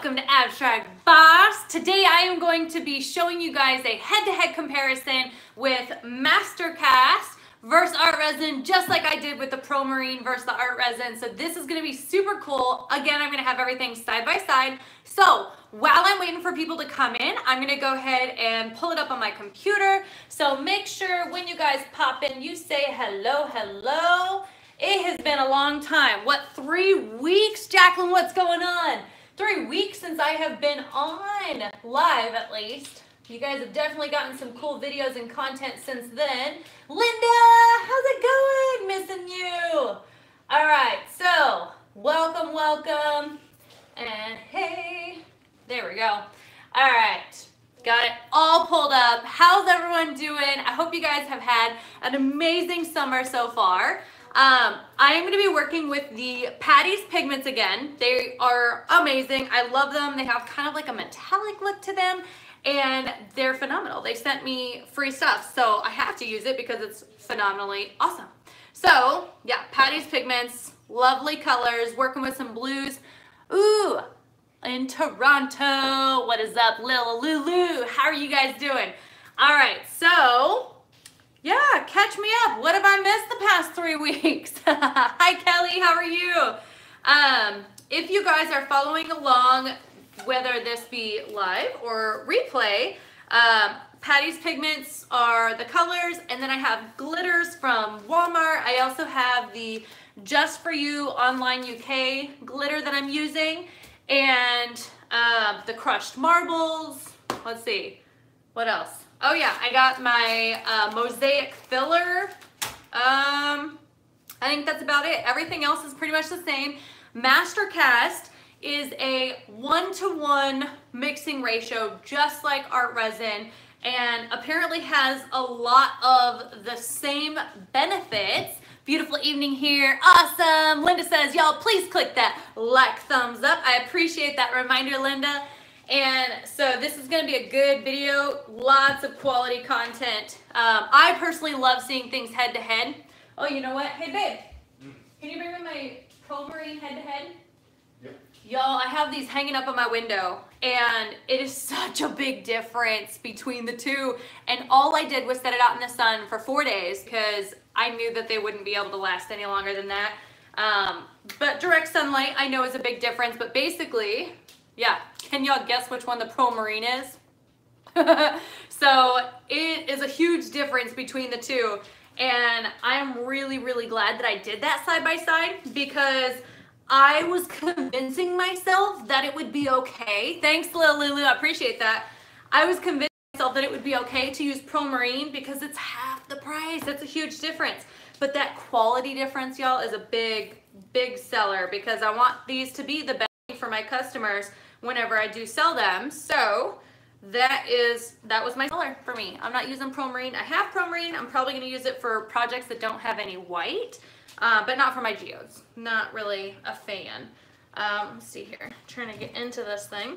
welcome to Abstract Boss. Today I am going to be showing you guys a head-to-head comparison with Mastercast versus Art Resin, just like I did with the Pro Marine versus the Art Resin. So this is going to be super cool. Again, I'm going to have everything side by side. So while I'm waiting for people to come in, I'm going to go ahead and pull it up on my computer. So make sure when you guys pop in, you say hello, hello. It has been a long time. What, 3 weeks? Jacqueline, what's going on? 3 weeks since I have been on live, at least. You guys have definitely gotten some cool videos and content since then. Linda, how's it going? Missing you. All right, so welcome, welcome. And hey, there we go. All right, got it all pulled up. How's everyone doing? I hope you guys have had an amazing summer so far. I am going to be working with the Patty's pigments again. They are amazing. I love them. They have kind of like a metallic look to them, and they're phenomenal. They sent me free stuff, so I have to use it because it's phenomenally awesome. So yeah, Patty's pigments, lovely colors, working with some blues. Ooh, in Toronto. What is up, Lil Lulu? How are you guys doing? All right, so yeah, catch me up. What have I missed the past 3 weeks? Hi, Kelly. How are you? If you guys are following along, whether this be live or replay, Patty's pigments are the colors, and then I have glitters from Walmart. I also have the Just For You Online UK glitter that I'm using, and the crushed marbles. Let's see, what else? Oh yeah, I got my mosaic filler. I think that's about it. Everything else is pretty much the same. Mastercast is a 1-to-1 mixing ratio, just like Art Resin, and apparently has a lot of the same benefits. Beautiful evening here. Awesome. Linda says, y'all, please click that like thumbs up. I appreciate that reminder, Linda. And so this is going to be a good video, lots of quality content. I personally love seeing things head to head. Oh, you know what? Hey, babe, can you bring me my Pro Marine head to head? Yep. Y'all, I have these hanging up on my window, and it is such a big difference between the two. And all I did was set it out in the sun for 4 days because I knew that they wouldn't be able to last any longer than that. But direct sunlight, I know, is a big difference. But basically, yeah, can y'all guess which one the Pro Marine is? So it is a huge difference between the two, and I'm really, really glad that I did that side by side because I was convincing myself that it would be okay. Thanks, Lil Lulu, I appreciate that. I was convincing myself that it would be okay to use Pro Marine because it's half the price. That's a huge difference. But that quality difference, y'all, is a big, big seller because I want these to be the best for my customers whenever I do sell them. So that was my seller for me. I'm not using Pro Marine. I have Pro Marine. I'm probably going to use it for projects that don't have any white, but not for my geodes. Not really a fan. Let's see here. Trying to get into this thing.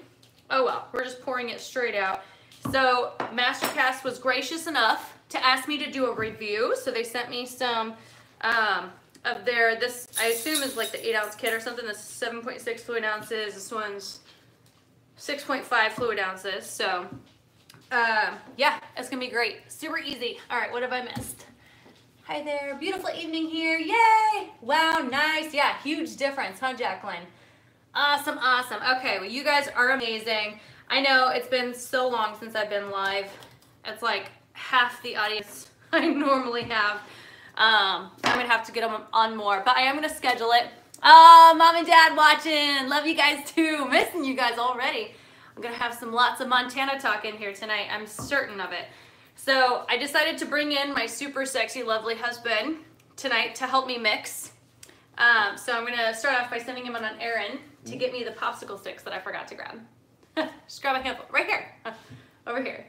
Oh well, we're just pouring it straight out. So Mastercast was gracious enough to ask me to do a review. So they sent me some of their, this I assume is like the 8-ounce kit or something. This is 7.6 fluid ounces. This one's 6.5 fluid ounces. So yeah, it's gonna be great. Super easy. All right, what have I missed? Hi there, beautiful evening here. Yay! Wow, nice. Yeah, huge difference, huh, Jacqueline? Awesome, awesome. Okay, well, you guys are amazing. I know it's been so long since I've been live. It's like half the audience I normally have. I'm gonna have to get them on more, but I am gonna schedule it. Oh, mom and dad watching. Love you guys too. Missing you guys already. I'm gonna have lots of Montana talk in here tonight. I'm certain of it. So I decided to bring in my super sexy, lovely husband tonight to help me mix. So I'm gonna start off by sending him on an errand to get me the popsicle sticks that I forgot to grab. Just grab a handful right here, over here.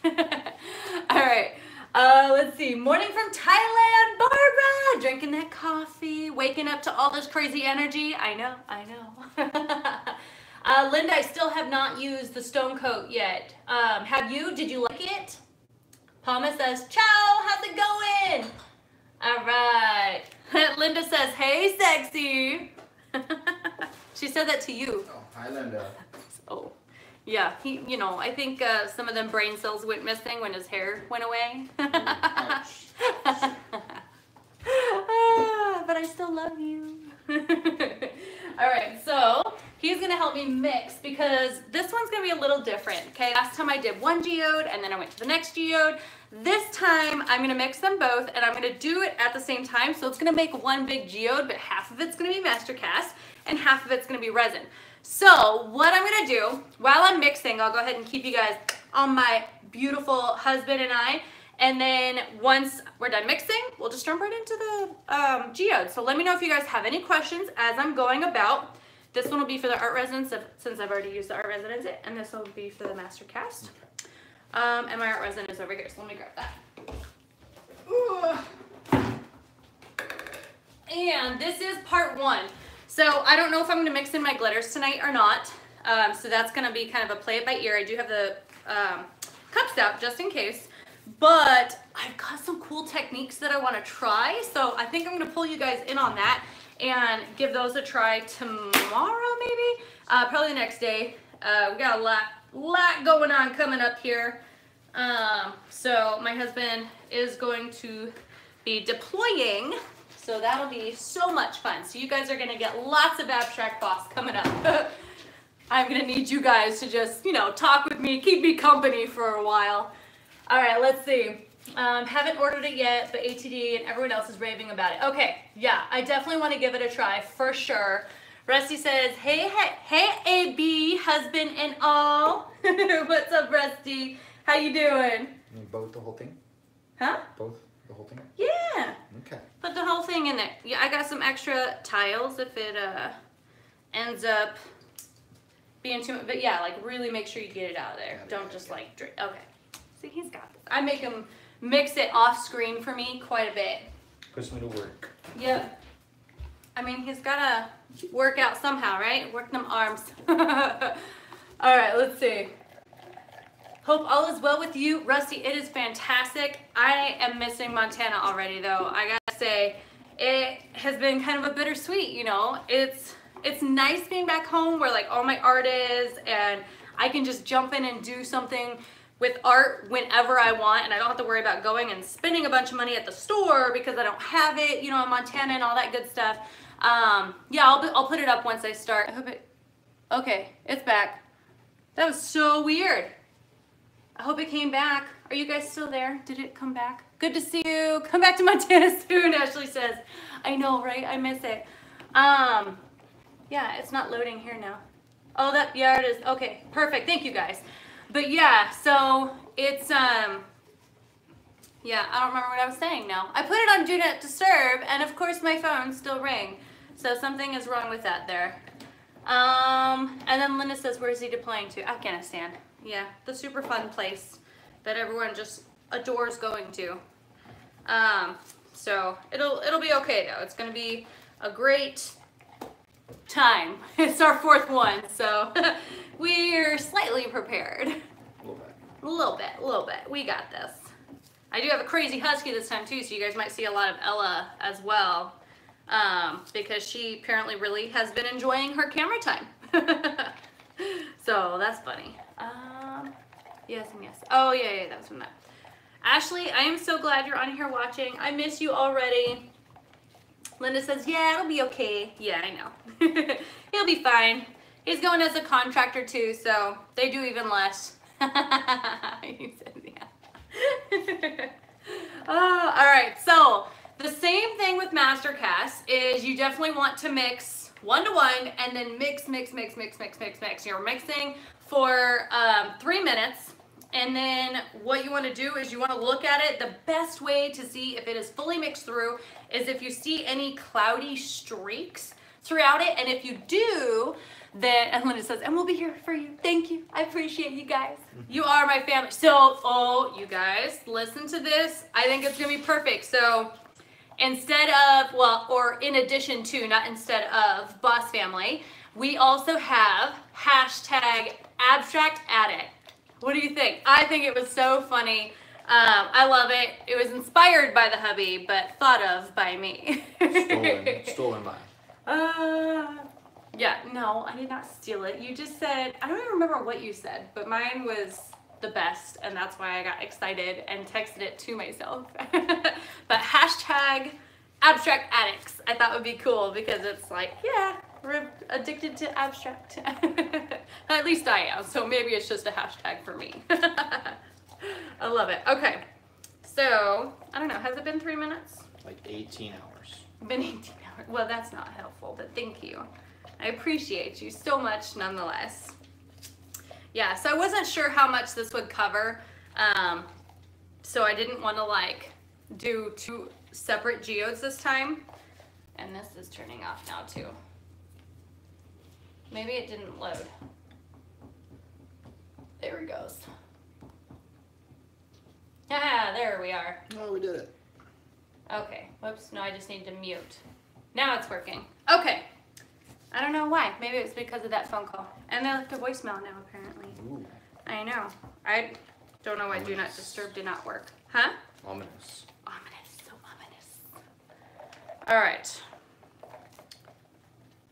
All right. Let's see. Morning from Thailand, Barbara. Drinking that coffee, waking up to all this crazy energy. I know, I know. Linda, I still have not used the Stone Coat yet. Have you? Did you like it? Palma says, ciao, how's it going? All right. Linda says, hey, sexy. She said that to you. Oh, hi, Linda. Oh, yeah. He, you know, I think some of them brain cells went missing when his hair went away. But I still love you. All right, so he's gonna help me mix because this one's gonna be a little different, okay? Last time I did one geode and then I went to the next geode. This time I'm gonna mix them both and I'm gonna do it at the same time. So it's gonna make one big geode, but half of it's gonna be master cast and half of it's gonna be resin. So what I'm gonna do while I'm mixing, I'll go ahead and keep you guys on my beautiful husband and I. And then once we're done mixing, we'll just jump right into the geode. So let me know if you guys have any questions as I'm going about. This one will be for the art resin since I've already used the art resin in it, and this will be for the master cast. And my art resin is over here, so let me grab that. Ooh. And this is part one. So I don't know if I'm gonna mix in my glitters tonight or not. So that's gonna be kind of a play it by ear. I do have the cups out just in case. But I've got some cool techniques that I want to try, so I think I'm going to pull you guys in on that and give those a try tomorrow maybe, probably the next day. We got a lot going on coming up here. So my husband is going to be deploying, so that'll be so much fun. So you guys are going to get lots of abstract boss coming up. I'm going to need you guys to just, you know, talk with me, keep me company for a while. All right, let's see. Haven't ordered it yet, but ATD and everyone else is raving about it. Okay, yeah, I definitely want to give it a try for sure. Rusty says, hey, AB, husband and all. What's up, Rusty? How you doing? You mean both the whole thing? Huh? Both the whole thing? Yeah. Okay. Put the whole thing in there. Yeah, I got some extra tiles if it ends up being too much. But yeah, like really make sure you get it out of there. Don't just like drink. Okay. See, he's got this. I make him mix it off screen for me quite a bit. Puts me to work. Yep. I mean, he's got to work out somehow, right? Work them arms. All right, let's see. Hope all is well with you. Rusty, it is fantastic. I am missing Montana already, though. I got to say, it has been kind of a bittersweet, you know. It's nice being back home where, like, all my art is, and I can just jump in and do something with art whenever I want, and I don't have to worry about going and spending a bunch of money at the store because I don't have it, you know, in Montana and all that good stuff. Yeah, I'll put it up once I start. I hope it, okay, it's back. That was so weird. I hope it came back. Are you guys still there? Did it come back? Good to see you. Come back to Montana soon, Ashley says. I know, right? I miss it. Yeah, it's not loading here now. Oh, yeah, it is. Okay, perfect. Thank you, guys. But yeah, so it's, yeah, I don't remember what I was saying now. I put it on Do Not Disturb, and of course my phone still rang. So something is wrong with that there. And then Linda says, where is he deploying to? Afghanistan. Yeah, the super fun place that everyone just adores going to. So it'll be okay though. It's gonna be a great time. It's our fourth one, so we're slightly prepared. A little bit. We got this. I do have a crazy husky this time too, so you guys might see a lot of Ella as well, because she apparently really has been enjoying her camera time. So that's funny. Yes and yes. Oh yeah, that was from that. Ashley, I am so glad you're on here watching. I miss you already. Linda says, yeah, it'll be okay. Yeah, I know. He'll be fine. He's going as a contractor too, so they do even less. He said, yeah. Oh, all right, so the same thing with Mastercast is you definitely want to mix 1-to-1 and then mix. You're mixing for 3 minutes. And then what you want to do is you want to look at it. The best way to see if it is fully mixed through is if you see any cloudy streaks throughout it. And if you do, then, and Linda says, and we'll be here for you. Thank you. I appreciate you guys. You are my family. So, oh, you guys, listen to this. I think it's going to be perfect. So instead of, well, or in addition to, not instead of Boss Family, we also have hashtag abstract addict. What do you think? I think it was so funny. I love it. It was inspired by the hubby, but thought of by me. Stolen by. Yeah, Yeah, no, I did not steal it. You just said, I don't even remember what you said, but mine was the best, and that's why I got excited and texted it to myself. But hashtag abstract addicts, I thought would be cool because it's like, yeah, we're addicted to abstract. At least I am, so maybe it's just a hashtag for me. I love it. Okay, so, I don't know, has it been 3 minutes? Like 18 hours. Been 18 hours. Well, that's not helpful, but thank you. I appreciate you so much nonetheless. Yeah, so I wasn't sure how much this would cover, so I didn't want to like do 2 separate geodes this time. And this is turning off now too. Maybe it didn't load. There it goes. Ah, there we are. Oh, we did it. Okay, whoops, no, I just need to mute. Now it's working. Okay, I don't know why. Maybe it's because of that phone call. And they left a voicemail now, apparently. Ooh. I know. I don't know why Do Not Disturb did not work. Huh? Ominous. Ominous, so ominous. All right.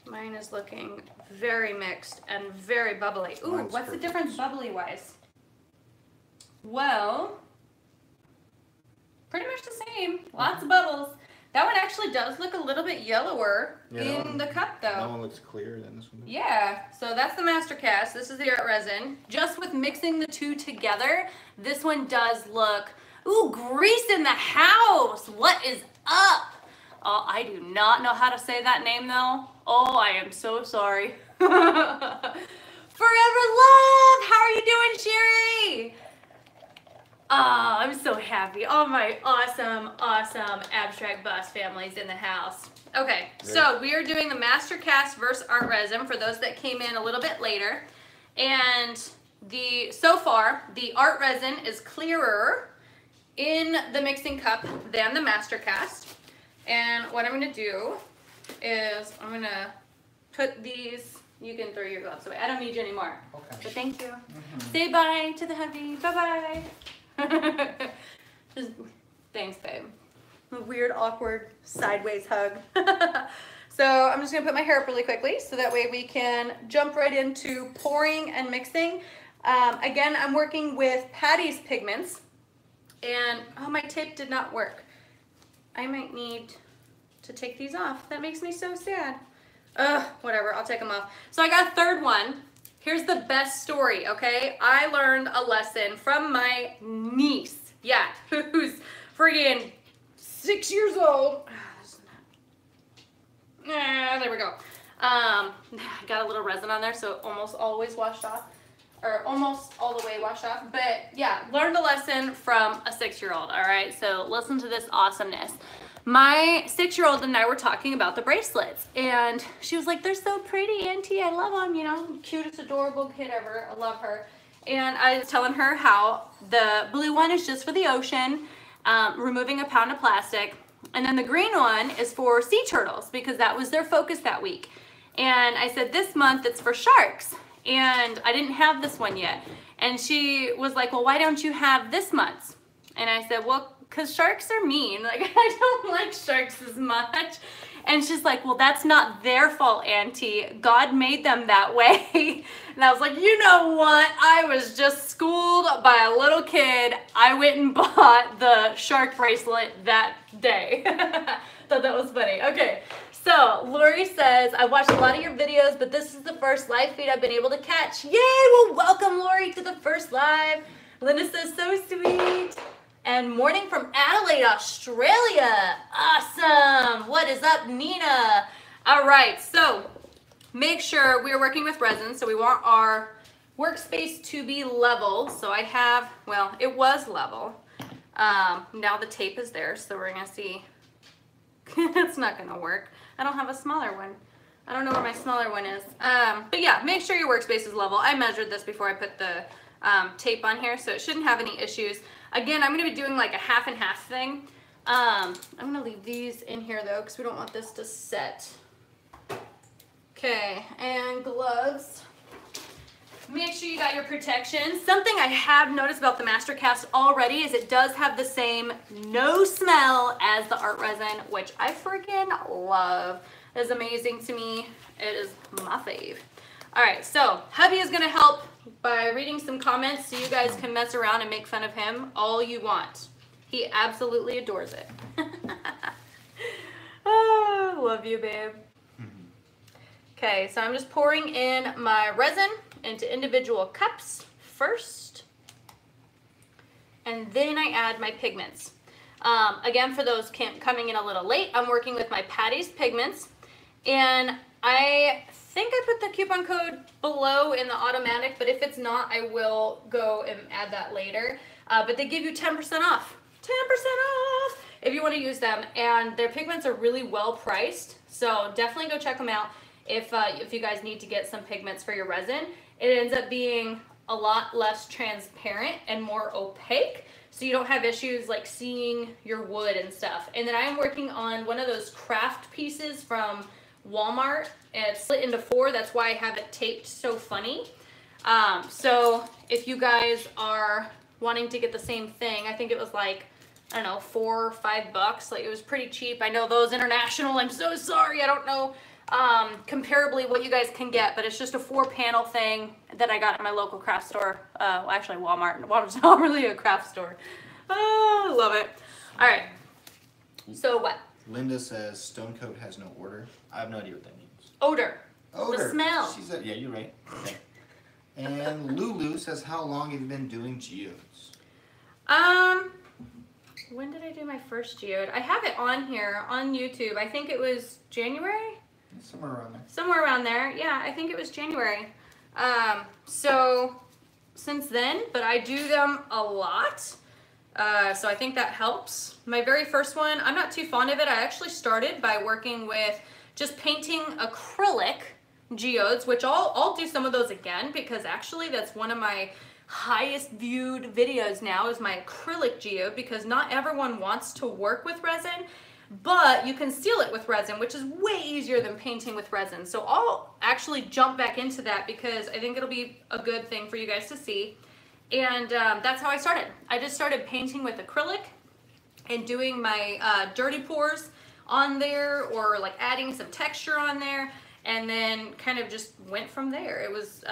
Mine is looking very mixed and very bubbly. Ooh, Mine's what's the perfect. difference bubbly-wise? Well, pretty much the same. Lots of bubbles. That one actually does look a little bit yellower in the cup, though. That one looks clearer than this one. Yeah, so that's the master cast. This is the art resin. Just with mixing the 2 together, this one does look, ooh, grease in the house. What is up? Oh, I do not know how to say that name though. Oh, I am so sorry. Forever Love, how are you doing, Sherry? Oh, I'm so happy. All my awesome, awesome abstract bust families in the house. Okay, so we are doing the master cast versus art resin for those that came in a little bit later. And so far, the art resin is clearer in the mixing cup than the master cast. And what I'm gonna do is I'm gonna put these, you can throw your gloves away. I don't need you anymore. Okay. But thank you. Say bye to the hubby. Bye-bye. Thanks, babe. A weird, awkward, sideways hug. So I'm just gonna put my hair up really quickly so that way we can jump right into pouring and mixing. Again, I'm working with Patty's pigments, and oh, my tape did not work. I might need to take these off. That makes me so sad. Ugh, whatever, I'll take them off. So I got a third one. Here's the best story, okay? I learned a lesson from my niece, yeah, who's friggin' 6 years old. There we go. I got a little resin on there, so it almost always washed off, or almost all the way washed off. But yeah, learned a lesson from a 6-year-old, all right? So listen to this awesomeness. My 6-year-old and I were talking about the bracelets, and she was like, they're so pretty, Auntie, I love them, you know, cutest, adorable kid ever, I love her. And I was telling her how the blue one is just for the ocean, removing a pound of plastic, and then the green one is for sea turtles, because that was their focus that week. And I said, this month it's for sharks, and I didn't have this one yet. And she was like, well, why don't you have this month's? And I said, well, because sharks are mean. Like, I don't like sharks as much. And she's like, well, that's not their fault, Auntie. God made them that way. And I was like, you know what? I was just schooled by a little kid. I went and bought the shark bracelet that day. Thought that was funny. Okay, so Lori says, I watched a lot of your videos, but this is the first live feed I've been able to catch. Yay, well, welcome, Lori, to the first live. Linda says, so sweet. And morning from Adelaide, Australia. Awesome. What is up, Nina? All right, so make sure we're working with resin. So we want our workspace to be level. So I have, well, it was level. Now the tape is there, so we're gonna see. It's not gonna work. I don't have a smaller one. I don't know where my smaller one is. But yeah, make sure your workspace is level. I measured this before I put the tape on here, so it shouldn't have any issues. Again, I'm going to be doing like a half and half thing. I'm going to leave these in here though, because we don't want this to set. Okay, and gloves. Make sure you got your protection. Something I have noticed about the Mastercast already is it does have the same no smell as the art resin, which I freaking love. is amazing to me. It is my fave. All right, so hubby is gonna help by reading some comments so you guys can mess around and make fun of him all you want. He absolutely adores it. Oh, love you, babe. Okay, so I'm just pouring in my resin into individual cups first. And then I add my pigments. Again, for those coming in a little late, I'm working with my Patty's pigments. And I think I put the coupon code below in the automatic, but if it's not, I will go and add that later. But they give you 10% off. 10% off if you want to use them. And their pigments are really well priced. So definitely go check them out if you guys need to get some pigments for your resin. It ends up being a lot less transparent and more opaque, so you don't have issues like seeing your wood and stuff. And then I am working on one of those craft pieces from Walmart, and it's split into 4. That's why I have it taped so funny. So if you guys are wanting to get the same thing, I think it was like, I don't know, $4 or $5. Like, it was pretty cheap. I know those international, I'm so sorry, I don't know comparably what you guys can get, but it's just a 4-panel thing that I got at my local craft store. Well, actually Walmart. Walmart's not really a craft store. Oh, love it. All right. So what? Linda says Stone Coat has no order. I have no idea what that means. Odor. Odor. The smell. She said, yeah, you're right. Okay. And Lulu says, how long have you been doing geodes? When did I do my first geode? I have it on here on YouTube. I think it was January. Somewhere around there. Somewhere around there. Yeah, I think it was January. So since then, but I do them a lot. So I think that helps. My very first one, I'm not too fond of it. I actually started by working with just painting acrylic geodes, which I'll do some of those again, because actually that's one of my highest viewed videos now is my acrylic geode, because not everyone wants to work with resin, but you can seal it with resin, which is way easier than painting with resin. So I'll actually jump back into that because I think it'll be a good thing for you guys to see. And that's how I started. I just started painting with acrylic and doing my dirty pours on there, or like adding some texture on there, and then kind of just went from there. It was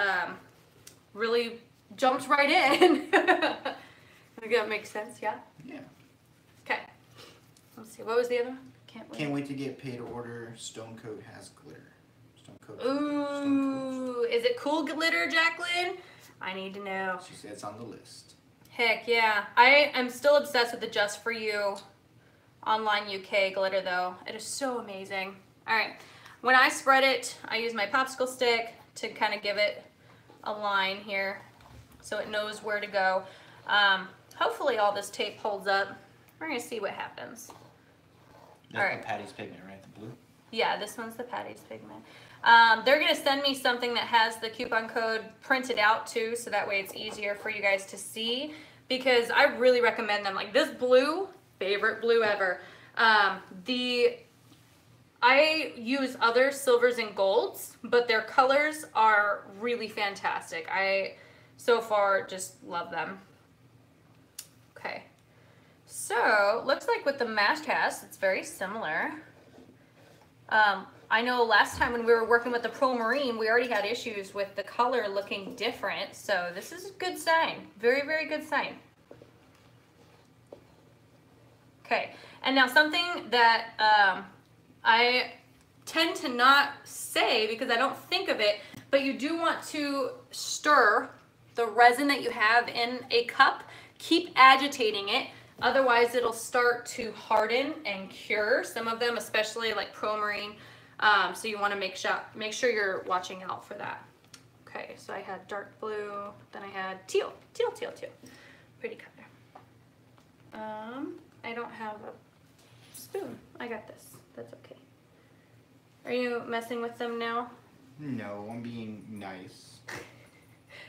really jumped right in. I think that makes sense, yeah? Yeah. Okay. Let's see, what was the other one? Can't wait to get paid to order. Stone Coat has glitter. Stone Coat. Ooh, is it cool glitter, Jacqueline? I need to know. She said it's on the list. Heck yeah. I am still obsessed with the Just For You online UK glitter though. It is so amazing. All right, when I spread it, I use my popsicle stick to kind of give it a line here so it knows where to go. Hopefully all this tape holds up. We're gonna see what happens. That's all right. The Patty's pigment, right? The blue? Yeah, this one's the Patty's pigment. They're gonna send me something that has the coupon code printed out too, so that way it's easier for you guys to see, because I really recommend them. Like this blue, favorite blue ever. I use other silvers and golds, but their colors are really fantastic. I, so far, just love them. Okay, so looks like with the mask cast, it's very similar. I know last time when we were working with the Pro Marine, we already had issues with the color looking different, so this is a good sign. Very, very good sign. Okay, and now something that I tend to not say because I don't think of it, but you do want to stir the resin that you have in a cup. Keep agitating it, otherwise it'll start to harden and cure. Some of them, especially like Pro Marine, so you want to make sure you're watching out for that. Okay, so I had dark blue, then I had teal. Pretty color. I don't have a spoon. I got this. That's okay. Are you messing with them now? No, I'm being nice.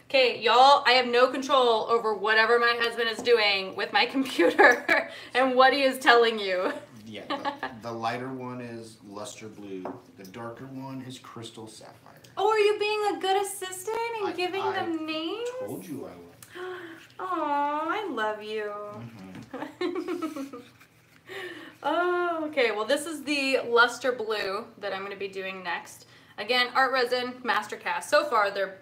Okay, y'all, I have no control over whatever my husband is doing with my computer and what he is telling you. Yeah, the lighter one is luster blue. The darker one is crystal sapphire. Oh, are you being a good assistant and giving them names? I told you I would. Oh, I love you. Oh, okay. Well, this is the luster blue that I'm going to be doing next. Again, art resin, master cast. So far, they're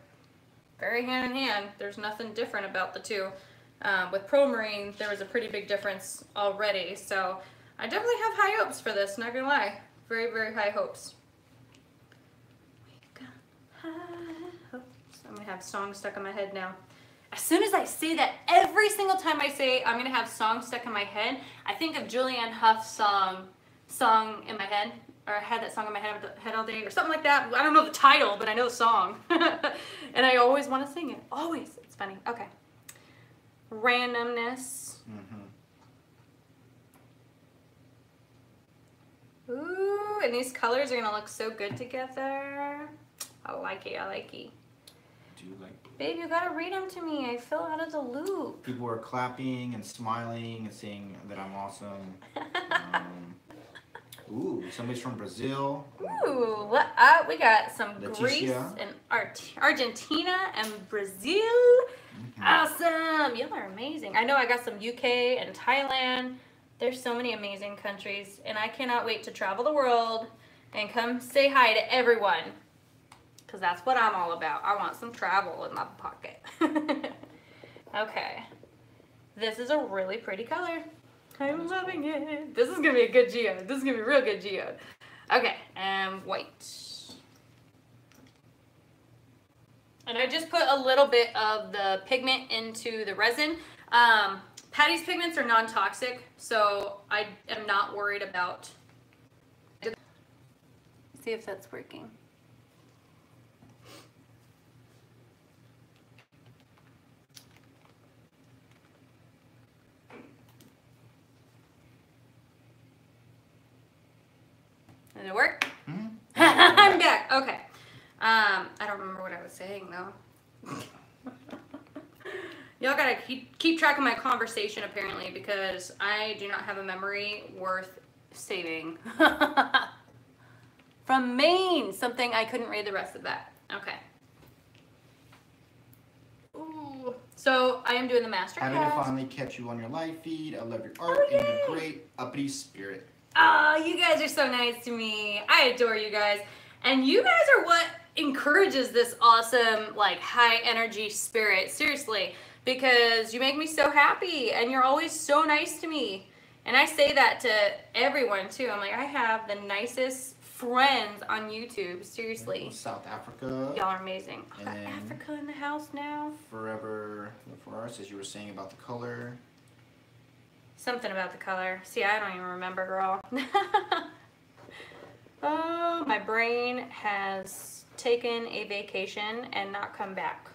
very hand in hand. There's nothing different about the two. With Pro Marine, there was a pretty big difference already. So I definitely have high hopes for this, not gonna lie. Very, very high hopes. We got high hopes. I'm gonna have songs stuck in my head now. As soon as I say that, every single time I say I'm gonna have songs stuck in my head, I think of Julianne Hough's song in my head. Or I had that song in my head all day, or something like that. I don't know the title, but I know the song. And I always want to sing it. Always. It's funny. Okay. Randomness. Ooh, and these colors are going to look so good together. I like it. I like it. Do you like? Babe, you got to read them to me. I fell out of the loop. People are clapping and smiling and saying that I'm awesome. Ooh, somebody's from Brazil. Ooh, what up? We got some Leticia. Greece and Argentina and Brazil. Awesome. Y'all are amazing. I know I got some UK and Thailand. There's so many amazing countries, and I cannot wait to travel the world and come say hi to everyone, because that's what I'm all about. I want some travel in my pocket. Okay. This is a really pretty color. I'm loving it. This is going to be a good geode. This is going to be a real good geode. Okay, and white. And I just put a little bit of the pigment into the resin. Patty's pigments are non-toxic, so I am not worried about. See if that's working. Did it work? Mm-hmm. I'm back. Okay. I don't remember what I was saying though. Y'all gotta keep track of my conversation apparently, because I do not have a memory worth saving. From Maine, something I couldn't read the rest of that. Okay. Ooh. So I am doing the master Having cast. to finally catch you on your live feed. I love your art and your great uppity spirit. Oh, you guys are so nice to me. I adore you guys. And you guys are what encourages this awesome, like, high energy spirit. Seriously. Because you make me so happy. And you're always so nice to me. And I say that to everyone, too. I'm like, I have the nicest friends on YouTube. Seriously. South Africa. Y'all are amazing. And Got Africa in the house now. Forever for us, as you were saying about the color. Something about the color. See, I don't even remember, girl. Oh, my brain has taken a vacation and not come back.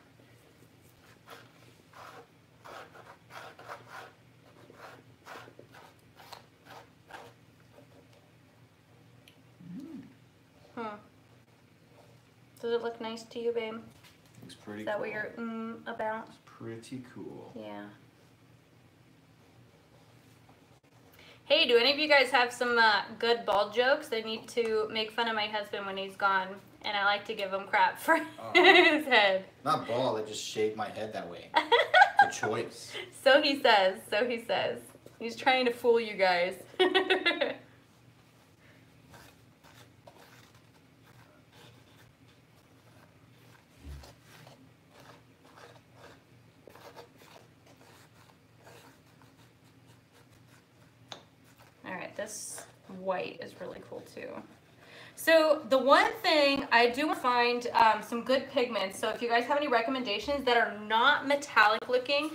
Does it look nice to you, babe? Looks pretty cool. Is that what you're about? It's pretty cool. Yeah. Hey, do any of you guys have some good bald jokes? I need to make fun of my husband when he's gone, and I like to give him crap for his head. Not bald, I just shaved my head that way. It's a choice. So he says, so he says. He's trying to fool you guys. This white is really cool too. So the one thing I do find some good pigments. So if you guys have any recommendations that are not metallic looking,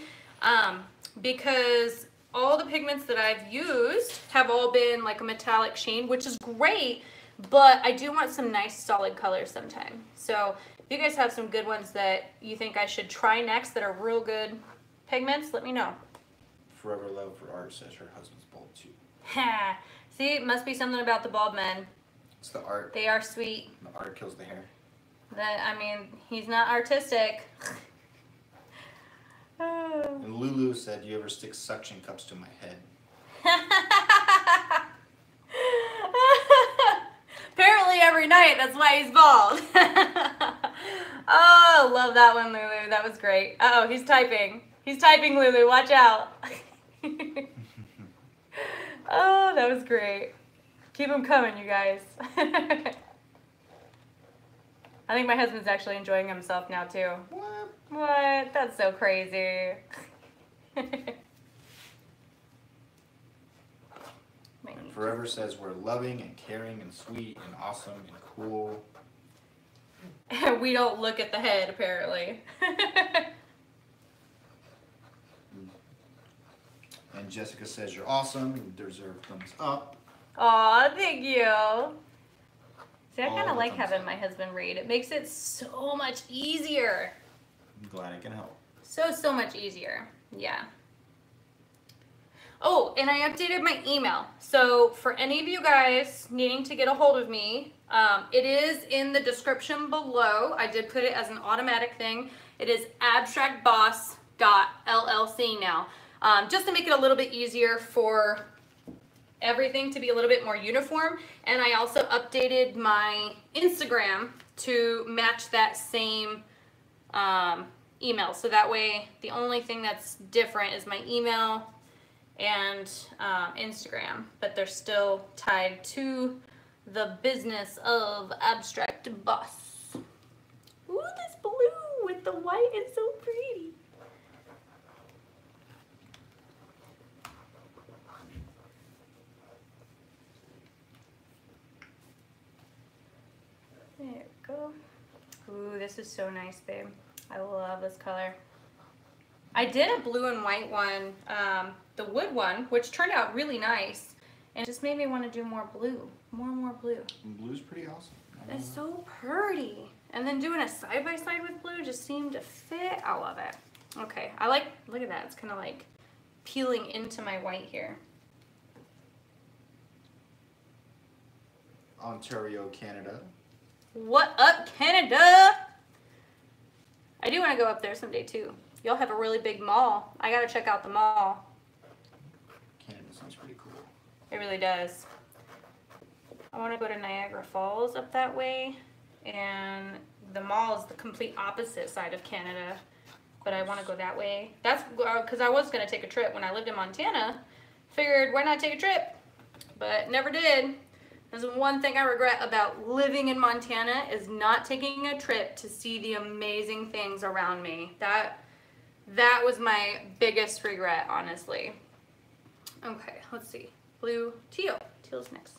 because all the pigments that I've used have all been like a metallic sheen, which is great, but I do want some nice solid colors sometime. So if you guys have some good ones that you think I should try next that are real good pigments, let me know. Forever love for art says her husband's bald too. Ha! See, it must be something about the bald men. It's the art. They are sweet. The art kills the hair. I mean, he's not artistic. And Lulu said, "You ever stick suction cups to my head?" Apparently every night. That's why he's bald. Oh, love that one, Lulu. That was great. Uh-oh, he's typing. He's typing, Lulu. Watch out. Oh, that was great. Keep them coming, you guys. I think my husband's actually enjoying himself now too. What? What? That's so crazy. And Forever says we're loving and caring and sweet and awesome and cool. We don't look at the head, apparently. And Jessica says you're awesome. You deserve thumbs up. Aw, thank you. See, I All kind of the like thumbs having up. my husband read. It makes it so much easier. I'm glad I can help. So much easier. Yeah. Oh, and I updated my email. So for any of you guys needing to get a hold of me, it is in the description below. I did put it as an automatic thing. It is abstractboss.llc now. Just to make it a little bit easier for everything to be a little bit more uniform. And I also updated my Instagram to match that same email. So that way the only thing that's different is my email and Instagram, but they're still tied to the business of Abstract Boss. Ooh, this blue with the white is so pretty. There we go. Ooh, this is so nice, babe. I love this color. I did a blue and white one, the wood one, which turned out really nice. And it just made me want to do more blue. More blue. And blue's pretty awesome. It's so pretty. And then doing a side-by-side with blue just seemed to fit. I love it. Okay, I like, look at that. It's kind of like peeling into my white here. Ontario, Canada. What up, Canada? I do want to go up there someday too. Y'all have a really big mall. I gotta check out the mall. Canada sounds pretty cool. It really does. I want to go to Niagara Falls up that way, and the mall is the complete opposite side of Canada, but I want to go that way. That's because I was going to take a trip when I lived in Montana. Figured, why not take a trip? But never did. There's one thing I regret about living in Montana is not taking a trip to see the amazing things around me. That was my biggest regret, honestly. Okay, let's see. Blue, teal. Teal's next.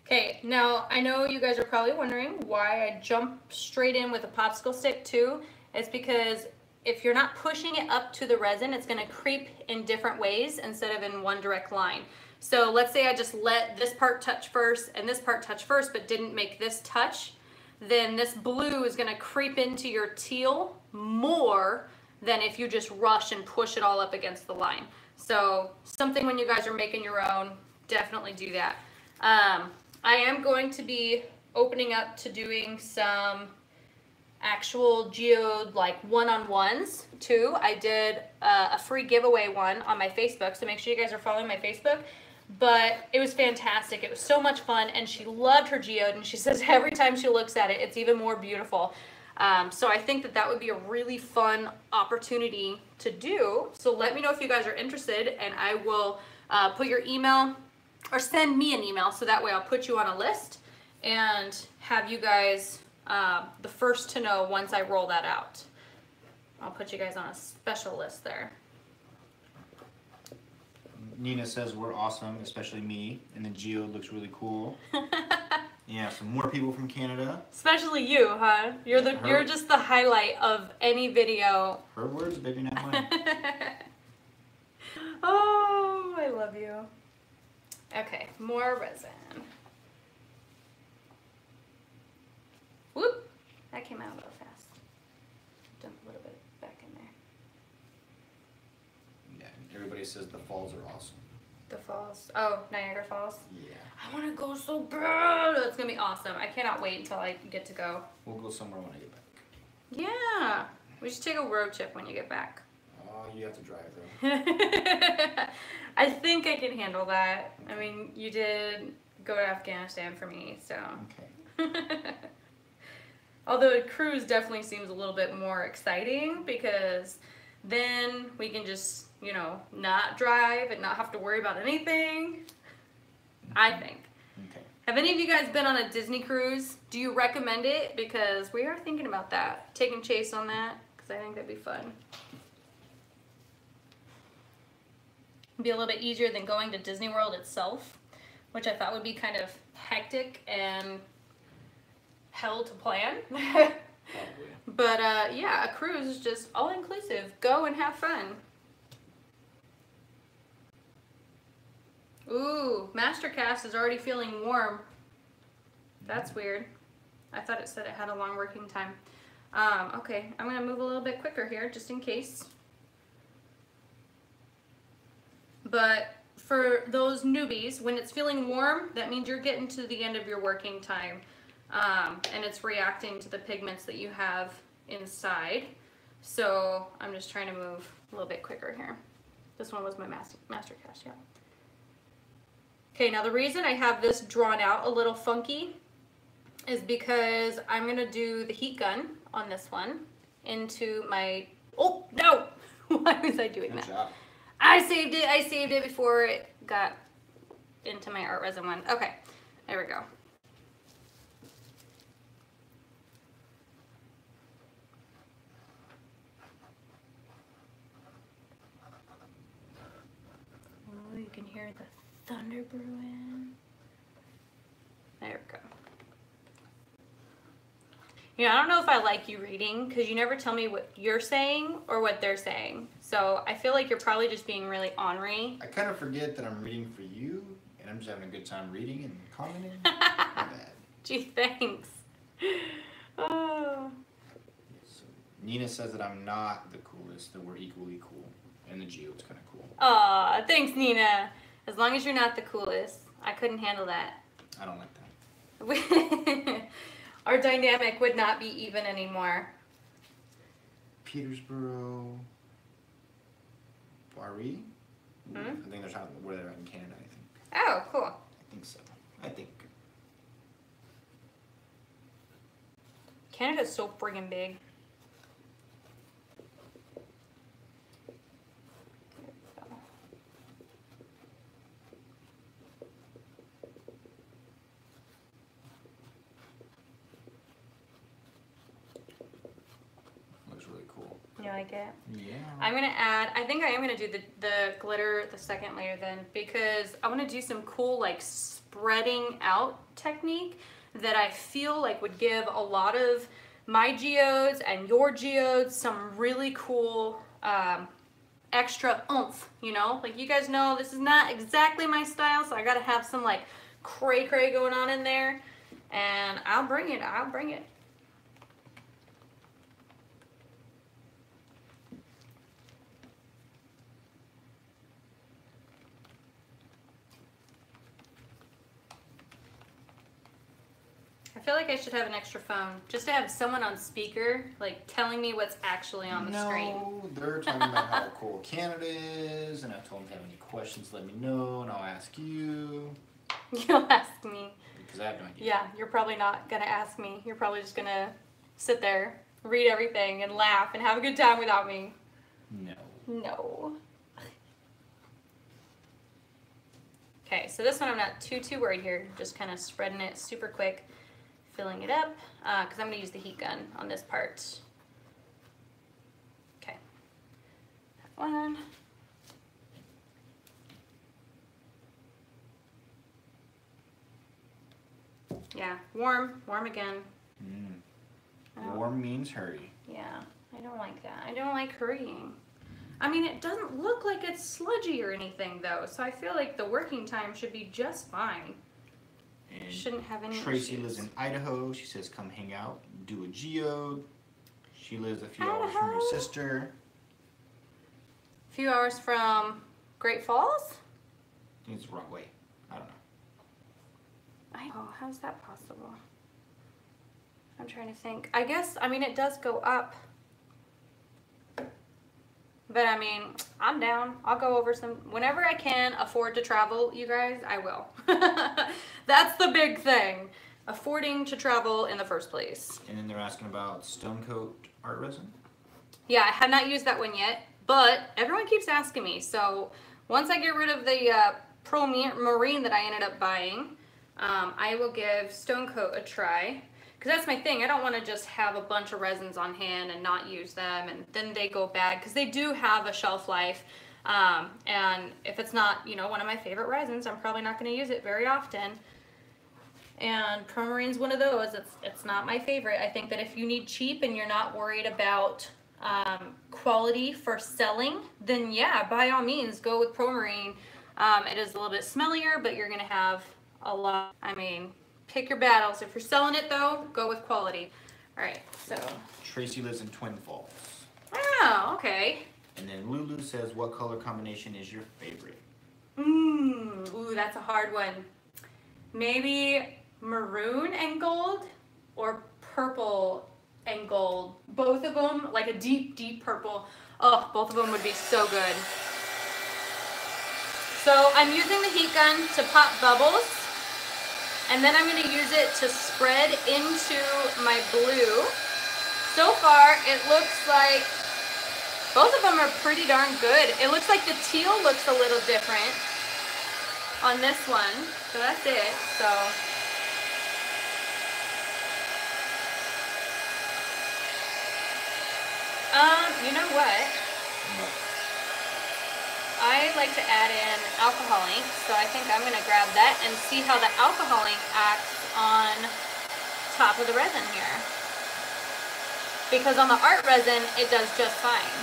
Okay, now I know you guys are probably wondering why I jump straight in with a popsicle stick too. It's because if you're not pushing it up to the resin, it's gonna creep in different ways instead of in one direct line. So let's say I just let this part touch first and this part touch first, but didn't make this touch, then this blue is gonna creep into your teal more than if you just rush and push it all up against the line. So something when you guys are making your own, definitely do that. I am going to be opening up to doing some actual geode like one-on-ones too. I did a free giveaway one on my Facebook, so make sure you guys are following my Facebook. But it was fantastic. It was so much fun, and she loved her geode, and she says every time she looks at it, it's even more beautiful. So I think that would be a really fun opportunity to do. So let me know if you guys are interested, and I will put your email or send me an email, so that way I'll put you on a list and have you guys the first to know once I roll that out. I'll put you guys on a special list there. Nina says we're awesome, especially me, and the geode looks really cool. Yeah, some more people from Canada. Especially you, huh? You're just the highlight of any video. Her words, baby, not mine. Oh, I love you. Okay, more resin. Whoop! That came out a little fast. Dump a little bit back in there. Yeah, everybody says the falls are awesome. The falls. Oh, Niagara Falls? Yeah. I want to go so bad. That's going to be awesome. I cannot wait until I get to go. We'll go somewhere when I get back. Yeah. We should take a road trip when you get back. Oh, you have to drive, though. I think I can handle that. I mean, you did go to Afghanistan for me, so. Okay. Although a cruise definitely seems a little bit more exciting because then we can just, you know, not drive and not have to worry about anything. I think. Okay. Have any of you guys been on a Disney cruise? Do you recommend it? Because we are thinking about that. Taking Chase on that because I think that'd be fun. It'd be a little bit easier than going to Disney World itself, which I thought would be kind of hectic and hell to plan. But yeah, a cruise is just all inclusive. Go and have fun. Ooh, Mastercast is already feeling warm. That's weird. I thought it said it had a long working time. Okay, I'm gonna move a little bit quicker here just in case. But for those newbies, when it's feeling warm, that means you're getting to the end of your working time. And it's reacting to the pigments that you have inside. So I'm just trying to move a little bit quicker here. This one was my Mastercast, yeah. Okay, now the reason I have this drawn out a little funky is because I'm gonna do the heat gun on this one into my, oh no! Why was I doing that? Good job. I saved it before it got into my art resin one. Okay, there we go. Oh, you can hear the thunder brewing. There we go. Yeah, I don't know if I like you reading because you never tell me what you're saying or what they're saying. So I feel like you're probably just being really ornery. I kind of forget that I'm reading for you, and I'm just having a good time reading and commenting. My bad. Gee, thanks. Oh. So, Nina says that I'm not the coolest, that we're equally cool, and the geode's kind of cool. Aw, thanks, Nina. As long as you're not the coolest. I couldn't handle that. I don't like that. Our dynamic would not be even anymore. Petersboro, Barrie. Hmm? I think they're talking where they're at in Canada, I think. Oh, cool. I think so. I think. Canada's so friggin' big. Looks really cool. You like it? Yeah. I'm gonna add, I think I am gonna do the glitter the second layer then because I wanna do some cool like spreading out technique that I feel like would give a lot of my geodes and your geodes some really cool extra oomph, you know? Like you guys know this is not exactly my style, so I gotta have some like cray going on in there, and I'll bring it. I feel like I should have an extra phone just to have someone on speaker like telling me what's actually on the screen. No, they're talking about how cool Canada is, and I told them if you have any questions, let me know, and I'll ask you. You'll ask me. Because I have no idea. Yeah, you're probably not gonna ask me. You're probably just gonna sit there, read everything, and laugh and have a good time without me. No. No. Okay, so this one I'm not too worried here. Just kind of spreading it super quick. Filling it up because I'm going to use the heat gun on this part. Okay, that one. Yeah, warm again. Warm means hurry. Yeah, I don't like that. I don't like hurrying. I mean, it doesn't look like it's sludgy or anything though, so I feel like the working time should be just fine. And shouldn't have any Tracy issues. lives in Idaho. She says, come hang out, do a geode. She lives a few Idaho? hours from your sister. A few hours from Great Falls? I think it's the wrong way. I don't know. Oh, how's that possible? I'm trying to think. I guess, I mean, it does go up. But I mean, I'm down. I'll go over some, whenever I can afford to travel, you guys, I will. That's the big thing. Affording to travel in the first place. And then they're asking about Stone Coat art resin. Yeah, I have not used that one yet, but everyone keeps asking me. So once I get rid of the Pro Marine that I ended up buying, I will give Stone Coat a try. Because that's my thing. I don't want to just have a bunch of resins on hand and not use them and then they go bad, because they do have a shelf life. And if it's not, you know, one of my favorite resins, I'm probably not going to use it very often. And Pro Marine's one of those. It's not my favorite. I think that if you need cheap and you're not worried about quality for selling, then yeah, by all means, go with Pro Marine. It is a little bit smellier, but you're going to have a lot. I mean, pick your battles. If you're selling it though, go with quality. All right, so. Tracy lives in Twin Falls. Oh, okay. And then Lulu says, what color combination is your favorite? Ooh, that's a hard one. Maybe maroon and gold or purple and gold. Both of them, like a deep, deep purple. Oh, both of them would be so good. So I'm using the heat gun to pop bubbles. And then I'm going to use it to spread into my blue. So far, it looks like both of them are pretty darn good. It looks like the teal looks a little different on this one. So that's it. So you know what? I like to add in alcohol ink, so I think I'm going to grab that and see how the alcohol ink acts on top of the resin here. Because on the art resin, it does just fine.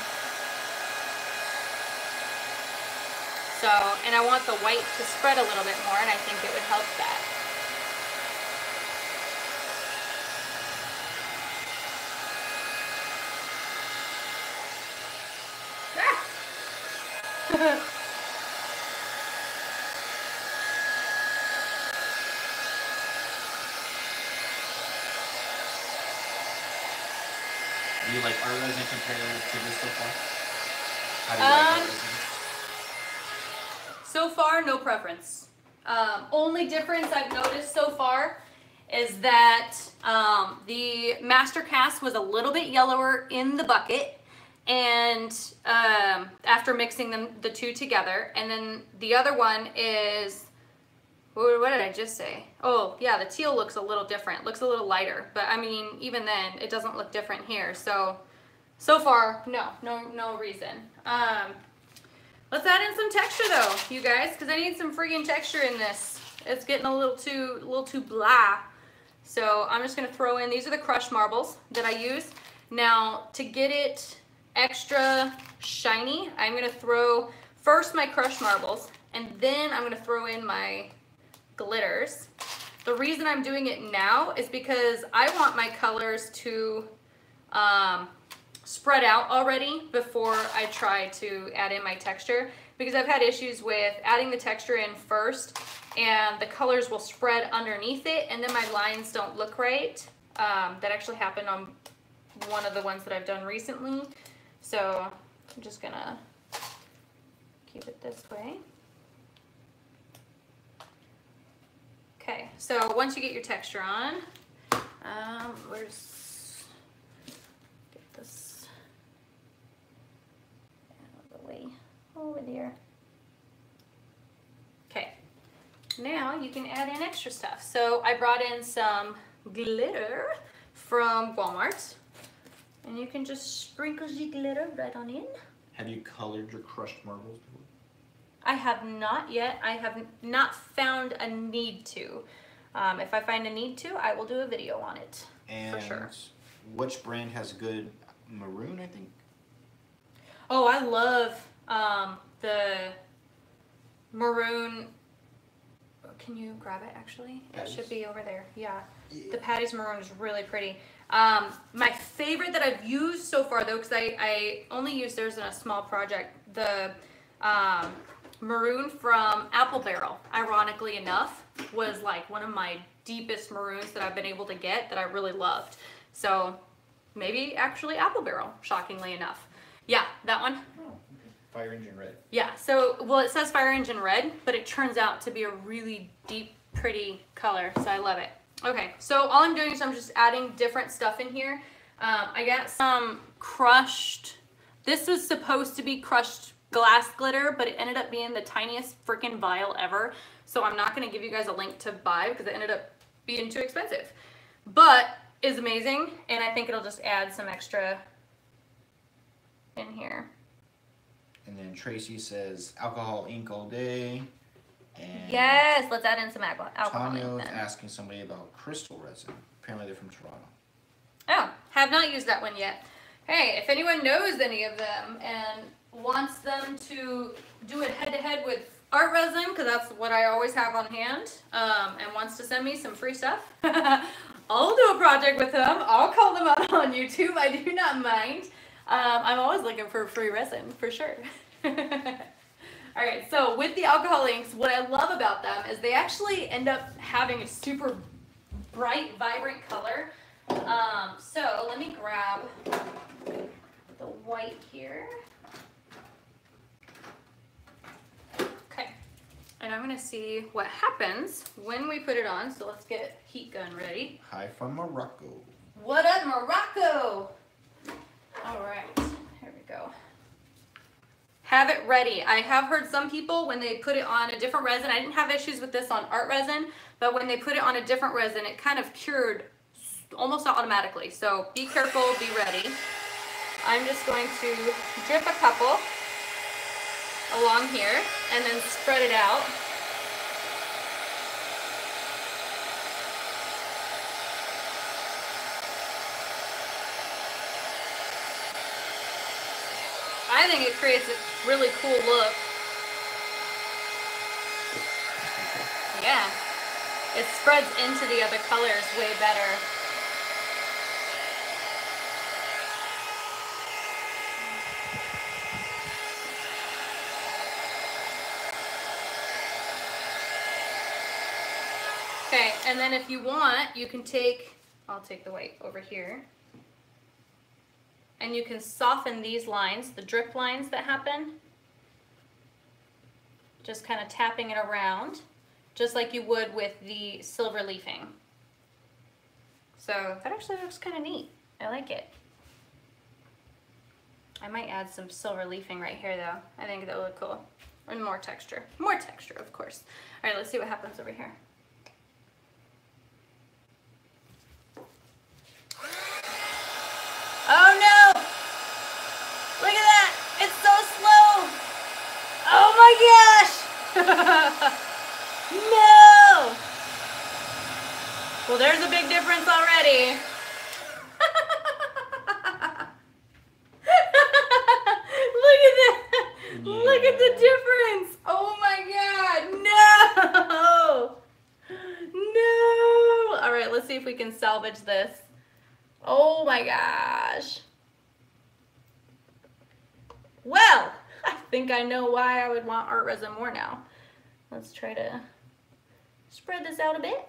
So, and I want the white to spread a little bit more, and I think it would help that. Do you like art resin compared to this so far? How do you like art resin? So far, no preference. Only difference I've noticed so far is that the Master Cast was a little bit yellower in the bucket, and after mixing the two together, and then the other one is, what did I just say? Oh yeah, the teal looks a little different, looks a little lighter, but I mean, even then it doesn't look different here. So far, no reason. Let's add in some texture though, you guys, because I need some friggin' texture in this. It's getting a little too blah. So I'm just gonna throw in, these are the crushed marbles that I use. Now to get it extra shiny, I'm gonna throw first my crushed marbles, and then I'm gonna throw in my glitters. The reason I'm doing it now is because I want my colors to spread out already before I try to add in my texture, because I've had issues with adding the texture in first and the colors will spread underneath it and then my lines don't look right. That actually happened on one of the ones that I've done recently. So I'm just gonna keep it this way. Okay, so once you get your texture on, get this out of the way over there. Okay, now you can add in extra stuff. So I brought in some glitter from Walmart, and you can just sprinkle the glitter right on in. Have you colored your crushed marbles before? I have not yet. I have not found a need to. If I find a need to, I will do a video on it. And for sure. Which brand has good maroon, I think? Oh, I love the maroon. Can you grab it actually? Patties? It should be over there. Yeah. The Patty's maroon is really pretty. My favorite that I've used so far though, because I only used theirs in a small project, the maroon from Apple Barrel, ironically enough, was like one of my deepest maroons that I've been able to get that I really loved. So maybe actually Apple Barrel, shockingly enough. Yeah, that one. Oh, okay. Fire Engine Red. Yeah, so, well, it says Fire Engine Red, but it turns out to be a really deep pretty color, so I love it. Okay, so all I'm doing is I'm just adding different stuff in here. I got some crushed, this was supposed to be crushed glass glitter, but it ended up being the tiniest freaking vial ever. So I'm not gonna give you guys a link to buy because it ended up being too expensive. But is amazing, and I think it'll just add some extra in here. And then Tracy says alcohol ink all day. And yes, let's add in some alcohol Tanya ink was then. asking somebody about crystal resin. Apparently they're from Toronto. Oh, have not used that one yet. Hey, if anyone knows any of them and wants them to do it head-to-head with art resin, because that's what I always have on hand, and wants to send me some free stuff, I'll do a project with them. I'll call them out on YouTube. I do not mind. I'm always looking for free resin, for sure. All right, so with the alcohol inks, what I love about them is they actually end up having a super bright, vibrant color. So let me grab the white here. Okay, and I'm gonna see what happens when we put it on. So let's get heat gun ready. Hi from Morocco. What up, Morocco? All right, here we go. Have it ready. I have heard some people when they put it on a different resin, I didn't have issues with this on art resin, but when they put it on a different resin, it kind of cured almost automatically. So be careful, be ready. I'm just going to drip a couple along here and then spread it out. I think it creates a really cool look. Yeah, it spreads into the other colors way better. Okay, and then if you want, you can take, I'll take the white over here, and you can soften these lines, the drip lines that happen, just kind of tapping it around, just like you would with the silver leafing. So that actually looks kind of neat. I like it. I might add some silver leafing right here though. I think that would look cool. And more texture. More texture, of course. All right, let's see what happens over here. Oh no! Look at that! It's so slow! Oh my gosh! No! Well, there's a big difference already. Look at that! Yeah. Look at the difference! Oh my god! No! No! All right, let's see if we can salvage this. Oh my gosh. Well, I think I know why I would want art resin more now. Let's try to spread this out a bit.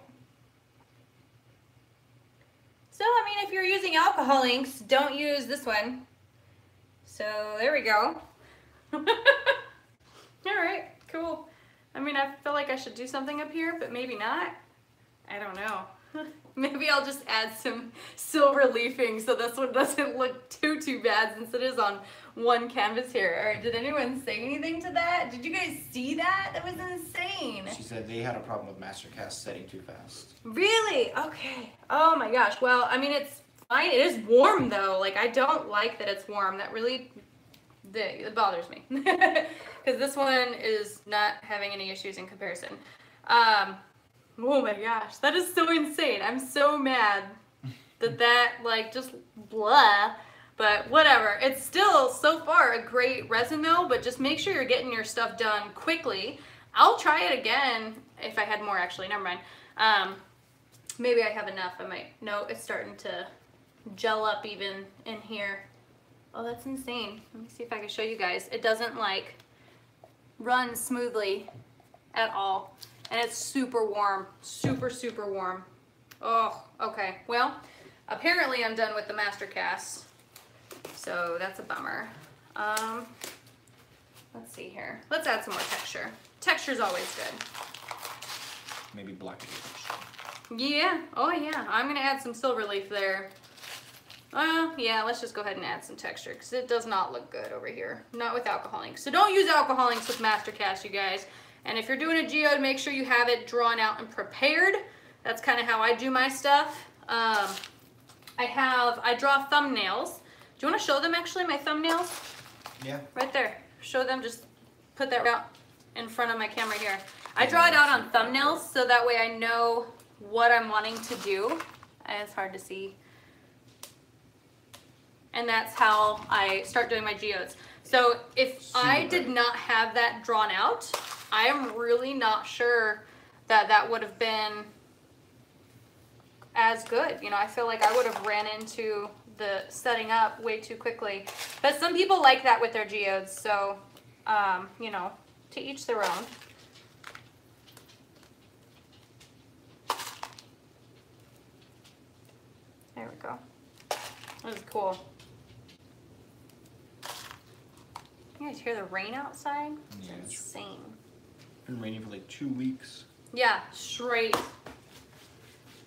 So, I mean, if you're using alcohol inks, don't use this one. So, there we go. All right, cool. I mean, I feel like I should do something up here, but maybe not. I don't know. Maybe I'll just add some silver leafing so this one doesn't look too bad since it is on one canvas here. All right, did anyone say anything to that? Did you guys see that? That was insane. She said they had a problem with Mastercast setting too fast. Really? Okay. Oh my gosh. Well, I mean, it's fine. It is warm though. Like, I don't like that it's warm. That really, it bothers me. Because this one is not having any issues in comparison. Oh my gosh, that is so insane. I'm so mad that like just blah, but whatever. It's still so far a great resin though, but just make sure you're getting your stuff done quickly. I'll try it again if I had more actually, never mind. Maybe I have enough, I might. No, it's starting to gel up even in here. Oh, that's insane. Let me see if I can show you guys. It doesn't like run smoothly at all. And it's super warm, super warm. Oh, okay. Well, apparently I'm done with the master cast, so that's a bummer. Let's see here. Let's add some more texture. Texture's always good. maybe black. Yeah, oh yeah, I'm gonna add some silver leaf there. Yeah, let's just go ahead and add some texture because it does not look good over here. Not with alcohol inks. So don't use alcohol inks with Mastercast, you guys. And if you're doing a geode, make sure you have it drawn out and prepared. That's kind of how I do my stuff. I draw thumbnails. Do you want to show them actually, my thumbnails? Yeah. Right there. Show them, just put that out in front of my camera here. I draw it out on thumbnails so that way I know what I'm wanting to do. And it's hard to see. And that's how I start doing my geodes. So if I did not have that drawn out, I am really not sure that that would have been as good. You know, I feel like I would have ran into the setting up way too quickly. But some people like that with their geodes, so, you know, to each their own. There we go. That was cool. You guys hear the rain outside? It's insane. It's been raining for like 2 weeks. Yeah, straight.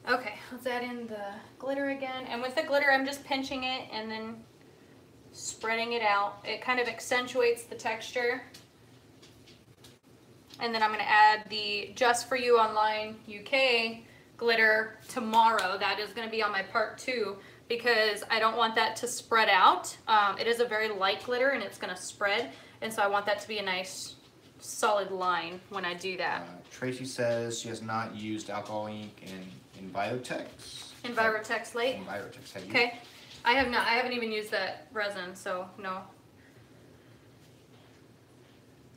Okay, let's add in the glitter again. And with the glitter, I'm just pinching it and then spreading it out. It kind of accentuates the texture. And then I'm going to add the Just For You Online UK glitter tomorrow. That is going to be on my part 2 because I don't want that to spread out. It is a very light glitter and it's going to spread. And so I want that to be a nice solid line when I do that. Tracy says she has not used alcohol ink in Envirotex. Envirotex Late? Envirotex, have you? Okay. I have not. I haven't even used that resin, so no.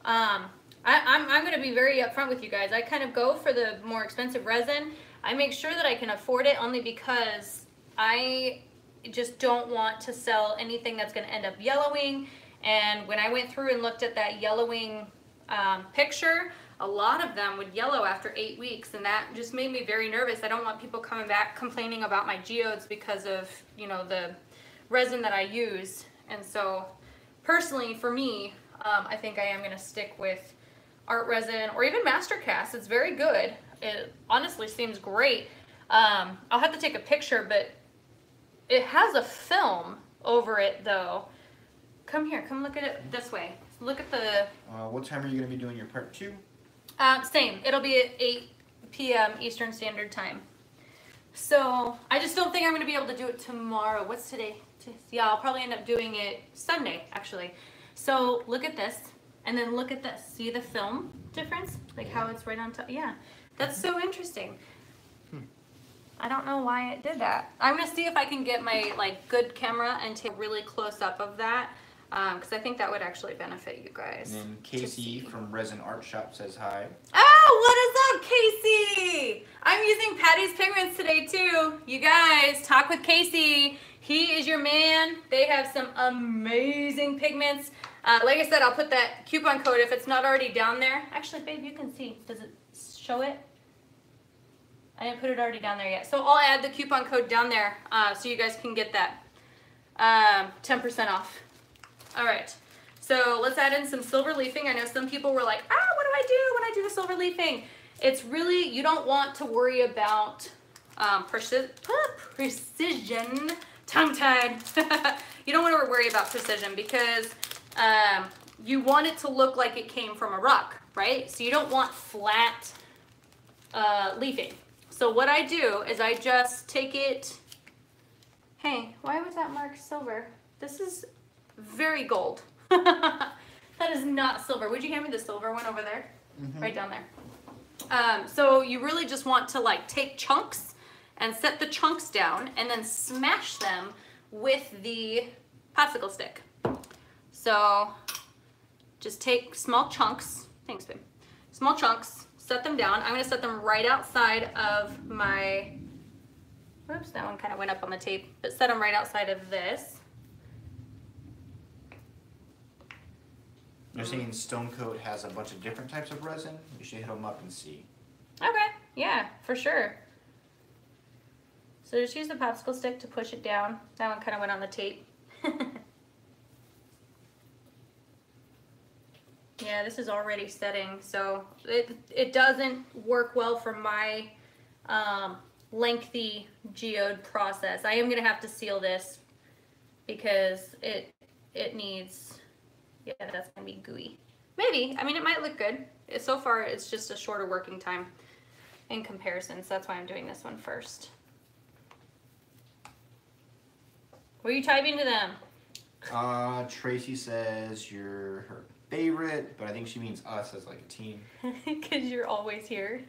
I'm going to be very upfront with you guys. I kind of go for the more expensive resin. I make sure that I can afford it only because I just don't want to sell anything that's going to end up yellowing. And when I went through and looked at that yellowing picture, a lot of them would yellow after 8 weeks, and that just made me very nervous. I don't want people coming back complaining about my geodes because of, you know, the resin that I use. And so personally for me, I think I am going to stick with art resin or even Mastercast. It's very good. It honestly seems great. I'll have to take a picture, but it has a film over it though. Come here, come look at it this way. Look at the... what time are you going to be doing your part 2? Same. It'll be at 8 p.m. Eastern Standard Time. So I just don't think I'm going to be able to do it tomorrow. What's today? Yeah, I'll probably end up doing it Sunday, actually. So look at this, and then look at this. See the film difference? Like how it's right on top? Yeah, that's so interesting. I don't know why it did that. I'm going to see if I can get my good camera and take a really close up of that. Because I think that would actually benefit you guys. And then Casey from Resin Art Shop says hi. Oh, what is up, Casey? I'm using Patty's pigments today too. You guys, talk with Casey. He is your man. They have some amazing pigments. Like I said, I'll put that coupon code if it's not already down there. Actually, babe, you can see. Does it show it? I didn't put it already down there yet. So I'll add the coupon code down there so you guys can get that 10% off. All right, so let's add in some silver leafing. I know some people were like, what do I do when I do the silver leafing? It's really, you don't want to worry about precision, tongue-tied. You don't want to worry about precision because you want it to look like it came from a rock, right? So you don't want flat leafing. So what I do is I just take it, hey, why was that marked silver? This is very gold. That is not silver. Would you hand me the silver one over there? Right down there. So you really just want to take chunks and set the chunks down and then smash them with the popsicle stick. So just take small chunks. Thanks, babe. Small chunks, set them down. I'm going to set them right outside of my, whoops, that one kind of went up on the tape, but set them right outside of this. They're saying Stone Coat has a bunch of different types of resin. You should hit them up and see. Okay, yeah, for sure. So just use the popsicle stick to push it down. That one kind of went on the tape. Yeah, this is already setting, so it doesn't work well for my lengthy geode process. I am gonna have to seal this because it needs, yeah, that's gonna be gooey. Maybe, I mean, it might look good. So far, it's just a shorter working time in comparison, so that's why I'm doing this one first. What are you typing to them? Tracy says you're her favorite, but I think she means us as like a team. Because you're always here.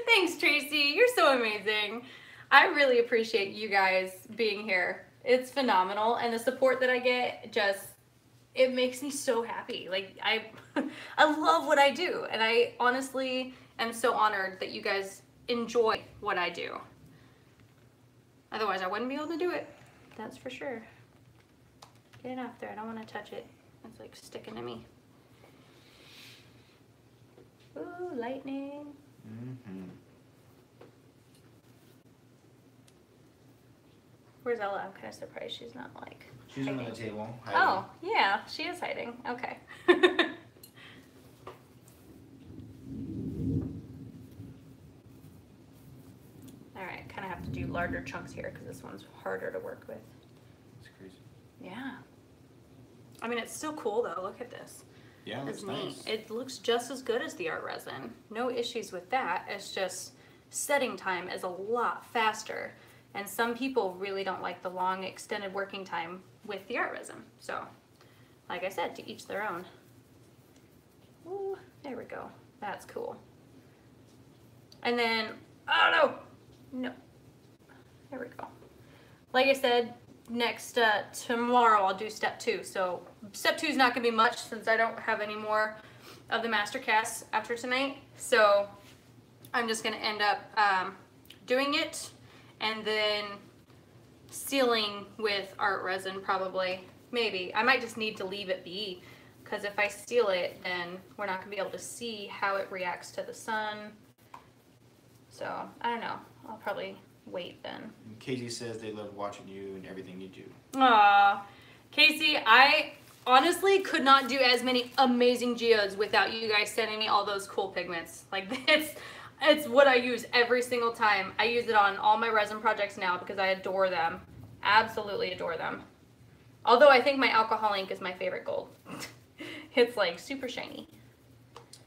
Thanks, Tracy. You're so amazing. I really appreciate you guys being here. It's phenomenal, and the support that I get just, it makes me so happy. Like, I love what I do, and I honestly am so honored that you guys enjoy what I do. Otherwise, I wouldn't be able to do it. That's for sure. Get it off there. I don't want to touch it. It's like sticking to me. Ooh, lightning. Mm-hmm. Where's Ella? I'm kind of surprised she's not like She's hiding. under the table. Hiding. Oh, yeah, she is hiding. Okay. All right, kind of have to do larger chunks here because this one's harder to work with. It's crazy. Yeah. I mean, it's still cool though. Look at this. Yeah, It's that's neat. nice. It looks just as good as the art resin. No issues with that. It's just setting time is a lot faster. And some people really don't like the long extended working time with the art resin. So, like I said, to each their own. Ooh, there we go. That's cool. And then, oh no, no. There we go. Like I said, next tomorrow I'll do step 2. So step 2 is not gonna be much since I don't have any more of the master casts after tonight. So I'm just gonna end up doing it and then sealing with art resin probably. Maybe. I might just need to leave it be because if I seal it, then we're not gonna be able to see how it reacts to the sun. So I don't know. I'll probably wait then. Casey says they love watching you and everything you do. Aw, Casey, I honestly could not do as many amazing geodes without you guys sending me all those cool pigments. Like, it's what I use every single time. I use it on all my resin projects now because I adore them. Absolutely adore them. Although I think my alcohol ink is my favorite gold. It's like super shiny.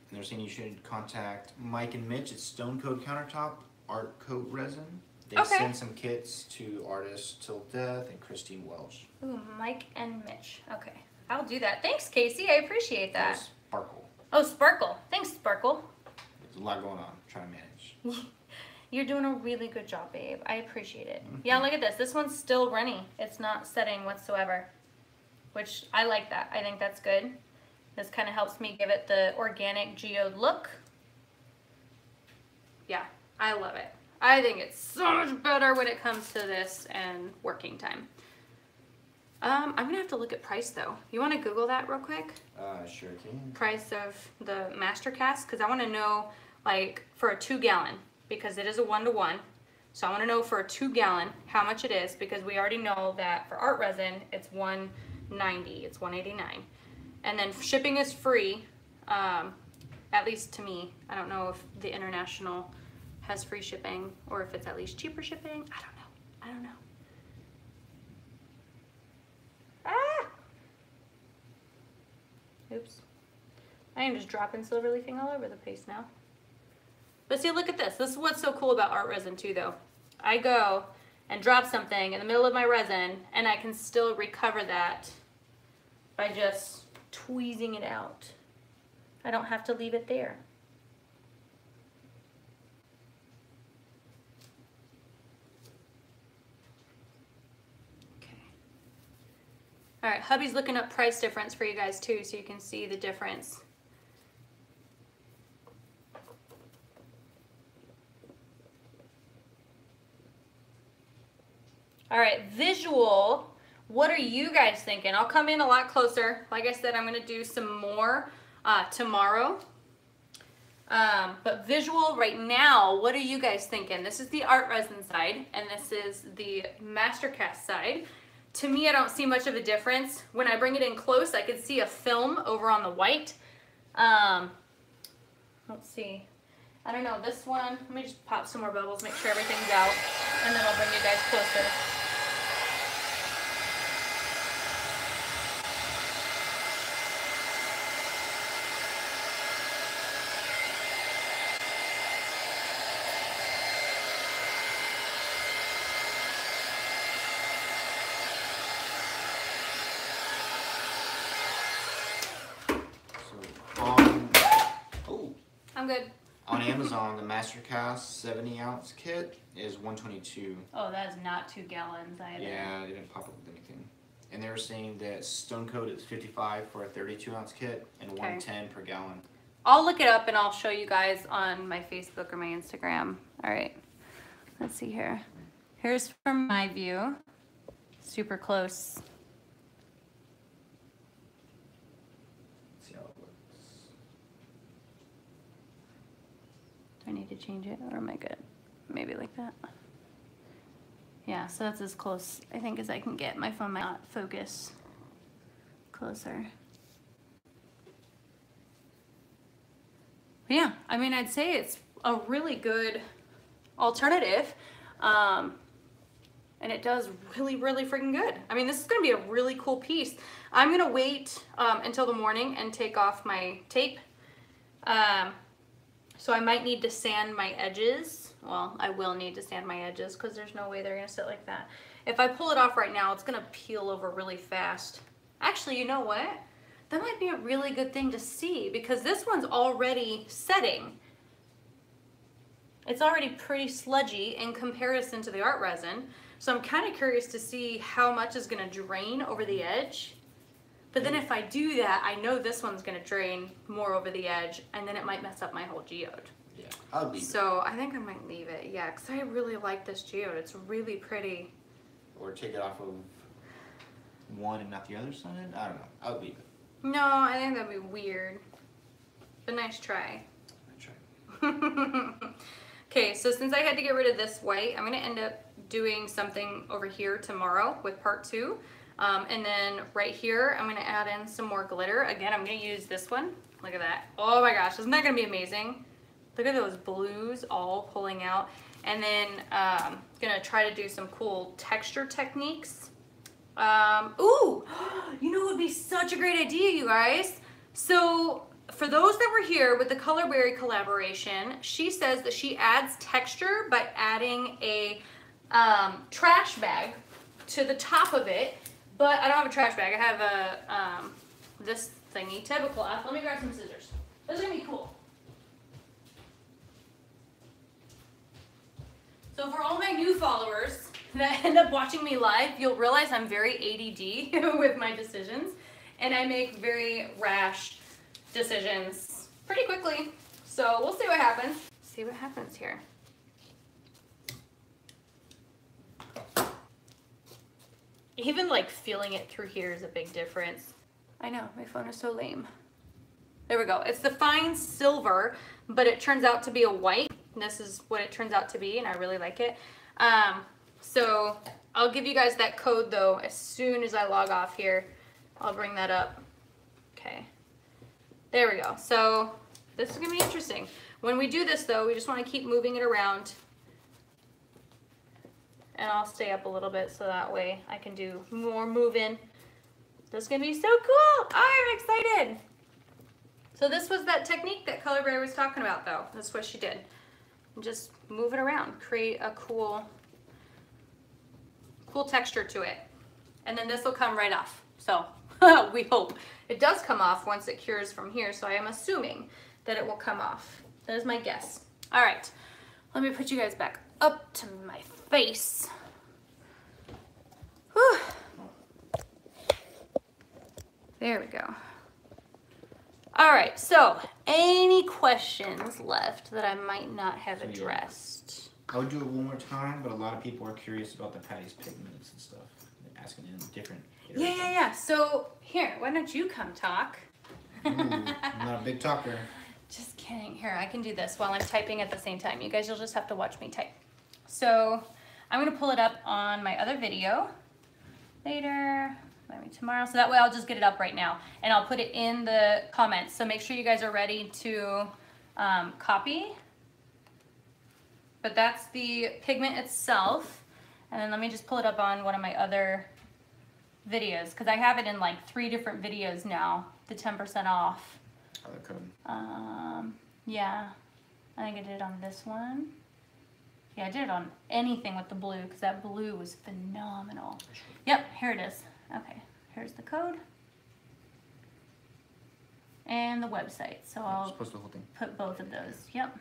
And they're saying you should contact Mike and Mitch at Stone Code Countertop Art Coat Resin. They send some kits to artists Till Death and Christine Welsh. Ooh, Mike and Mitch. Okay, I'll do that. Thanks, Casey. I appreciate that. Sparkle. Oh, Sparkle. Thanks, Sparkle. There's a lot going on. Trying to manage. You're doing a really good job, babe. I appreciate it. Yeah, look at this. This one's still runny. It's not setting whatsoever, which I like that. I think that's good. This kind of helps me give it the organic geode look. Yeah, I love it. I think it's so much better when it comes to this and working time. I'm gonna have to look at price though. You want to Google that real quick? Sure can. Price of the master cast, because I want to know, like, for a 2-gallon, because it is a 1-to-1. So I want to know for a 2-gallon how much it is, because we already know that for art resin it's $190, it's $189, and then shipping is free. At least to me. I don't know if the international has free shipping or if it's at least cheaper shipping. I don't know. Ah! Oops. I am just dropping silver leafing all over the place now. But see, look at this. This is what's so cool about art resin too though. I go and drop something in the middle of my resin and I can still recover that by just tweezing it out. I don't have to leave it there. All right, hubby's looking up price difference for you guys too, so you can see the difference. All right, visual, what are you guys thinking? I'll come in a lot closer. Like I said, I'm gonna do some more tomorrow. But visual right now, what are you guys thinking? This is the art resin side, and this is the mastercast side. To me, I don't see much of a difference. When I bring it in close, I can see a film over on the white, Let's see. I don't know, this one, let me just pop some more bubbles, make sure everything's out, and then I'll bring you guys closer. I'm good. On Amazon, the Mastercast 70-ounce kit is $122. Oh, that is not 2 gallons either. Yeah, they didn't pop up with anything. And they were saying that Stone Coat is $55 for a 32-ounce kit and $110 per gallon. I'll look it up and I'll show you guys on my Facebook or my Instagram. All right, let's see here. Here's from my view, super close. Let's see how it looks. Do I need to change it or am I good? Maybe like that. Yeah, so that's as close, I think, as I can get. My phone might not focus closer. But yeah, I mean, I'd say it's a really good alternative. And it does really, really freaking good. I mean, this is gonna be a really cool piece. I'm gonna wait until the morning and take off my tape. So I might need to sand my edges. Well, I will need to sand my edges because there's no way they're gonna sit like that. If I pull it off right now, it's gonna peel over really fast. Actually, you know what? That might be a really good thing to see because this one's already setting. It's already pretty sludgy in comparison to the art resin. So I'm kind of curious to see how much is gonna drain over the edge. But then if I do that, I know this one's gonna drain more over the edge and then it might mess up my whole geode. Yeah, I'll leave it. So I think I might leave it, yeah, because I really like this geode. It's really pretty. Or take it off of one and not the other side? I don't know. I'll leave it. No, I think that'd be weird. But nice try. Okay, so since I had to get rid of this white, I'm gonna end up doing something over here tomorrow with part 2. And then right here, I'm gonna add in some more glitter. Again, I'm gonna use this one. Look at that. Oh my gosh, isn't that gonna be amazing? Look at those blues all pulling out. And then gonna try to do some cool texture techniques. Ooh, you know what would be such a great idea, you guys? So for those that were here with the Colorberry collaboration, she says that she adds texture by adding a trash bag to the top of it. But I don't have a trash bag. I have a this thingy, tablecloth. Let me grab some scissors. This is gonna be cool. So for all my new followers that end up watching me live, you'll realize I'm very ADD with my decisions, and I make very rash decisions pretty quickly. So we'll see what happens. See what happens here. Even like feeling it through here is a big difference. I know, my phone is so lame. There we go. It's the fine silver, but it turns out to be a white. This is what it turns out to be, and I really like it. So I'll give you guys that code though as soon as I log off here. I'll bring that up. Okay, there we go. So this is gonna be interesting. When we do this though, we just wanna keep moving it around, and I'll stay up a little bit so that way I can do more moving. This is gonna be so cool. I'm excited. So this was that technique that Colorberry was talking about though. That's what she did. Just move it around, create a cool texture to it. And then this will come right off. So we hope. It does come off once it cures from here, so I am assuming that it will come off. That is my guess. All right, let me put you guys back up to my face. Whew. There we go. All right, so any questions left that I might not have addressed? I would do it one more time, but a lot of people are curious about the Patty's pigments and stuff. They're asking in different areas. Yeah. So here, why don't you come talk? Ooh, I'm not a big talker. Just kidding. Here, I can do this while I'm typing at the same time. You guys, you'll just have to watch me type. So I'm gonna pull it up on my other video later. maybe tomorrow. So that way I'll just get it up right now and I'll put it in the comments. So make sure you guys are ready to copy. But that's the pigment itself. And then let me just pull it up on one of my other videos because I have it in like 3 different videos now, the 10% off. Other code. Yeah, I think I did it on this one. Yeah, I did it on anything with the blue because that blue was phenomenal. Yep, here it is. Okay, here's the code and the website. So I'll post the whole thing. Put both of those. Yep.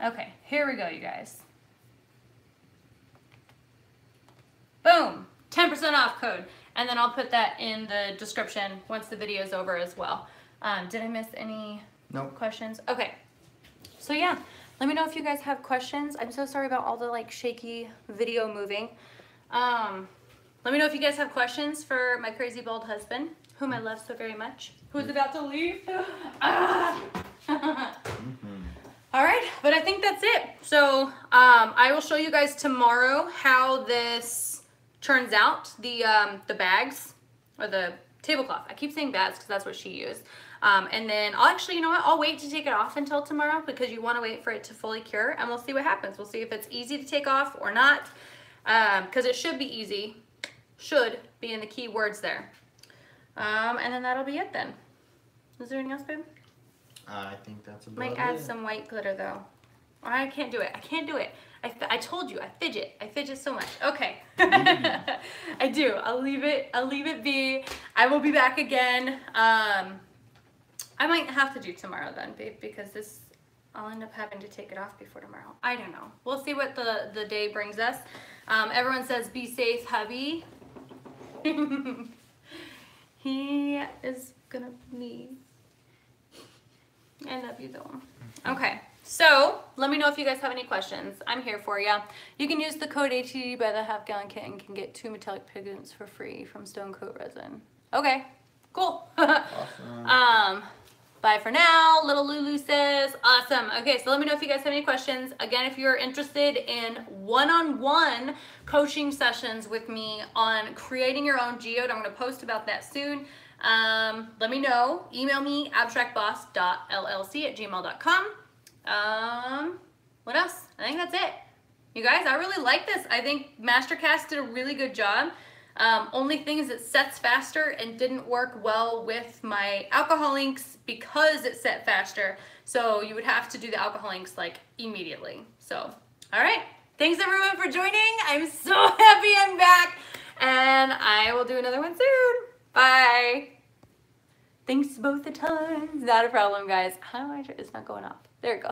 Okay, here we go, you guys. Boom, 10% off code. And then I'll put that in the description once the video's over as well. Did I miss any questions? Okay, so yeah, let me know if you guys have questions. I'm so sorry about all the like shaky video moving. Let me know if you guys have questions for my crazy bald husband, whom I love so very much, who's about to leave. All right, but I think that's it. So I will show you guys tomorrow how this turns out, the bags, or the tablecloth. I keep saying bags because that's what she used. And then I'll actually, you know what, I'll wait to take it off until tomorrow because you want to wait for it to fully cure, and we'll see what happens. We'll see if it's easy to take off or not, because it should be easy. Should be in the key words there. And then that'll be it then. Is there anything else, babe? I think that's about Might it. add some white glitter though. I can't do it. I can't do it. I told you, I fidget so much. Okay. I do. I'll leave it be. I will be back again. I might have to do tomorrow then, babe, because this, I'll end up having to take it off before tomorrow. I don't know. We'll see what the day brings us. Everyone says, be safe, hubby. He is gonna leave. I love you though. Okay, so let me know if you guys have any questions. I'm here for you. You can use the code ATD by the half-gallon kit and can get 2 metallic pigments for free from Stone Coat Resin. Okay, cool. Awesome. Bye for now. Little Lulu says, awesome. Okay, so let me know if you guys have any questions. Again, if you're interested in one-on-one coaching sessions with me on creating your own geode, I'm going to post about that soon. Let me know. Email me, abstractboss.llc@gmail.com. What else? I think that's it. You guys, I really like this. I think Mastercast did a really good job. Only thing is it sets faster and didn't work well with my alcohol inks because it set faster. So you would have to do the alcohol inks like immediately. So, all right. Thanks everyone for joining. I'm so happy I'm back and I will do another one soon. Bye. Thanks both the times. Not a problem, guys. How do I, it's not going off. There it goes.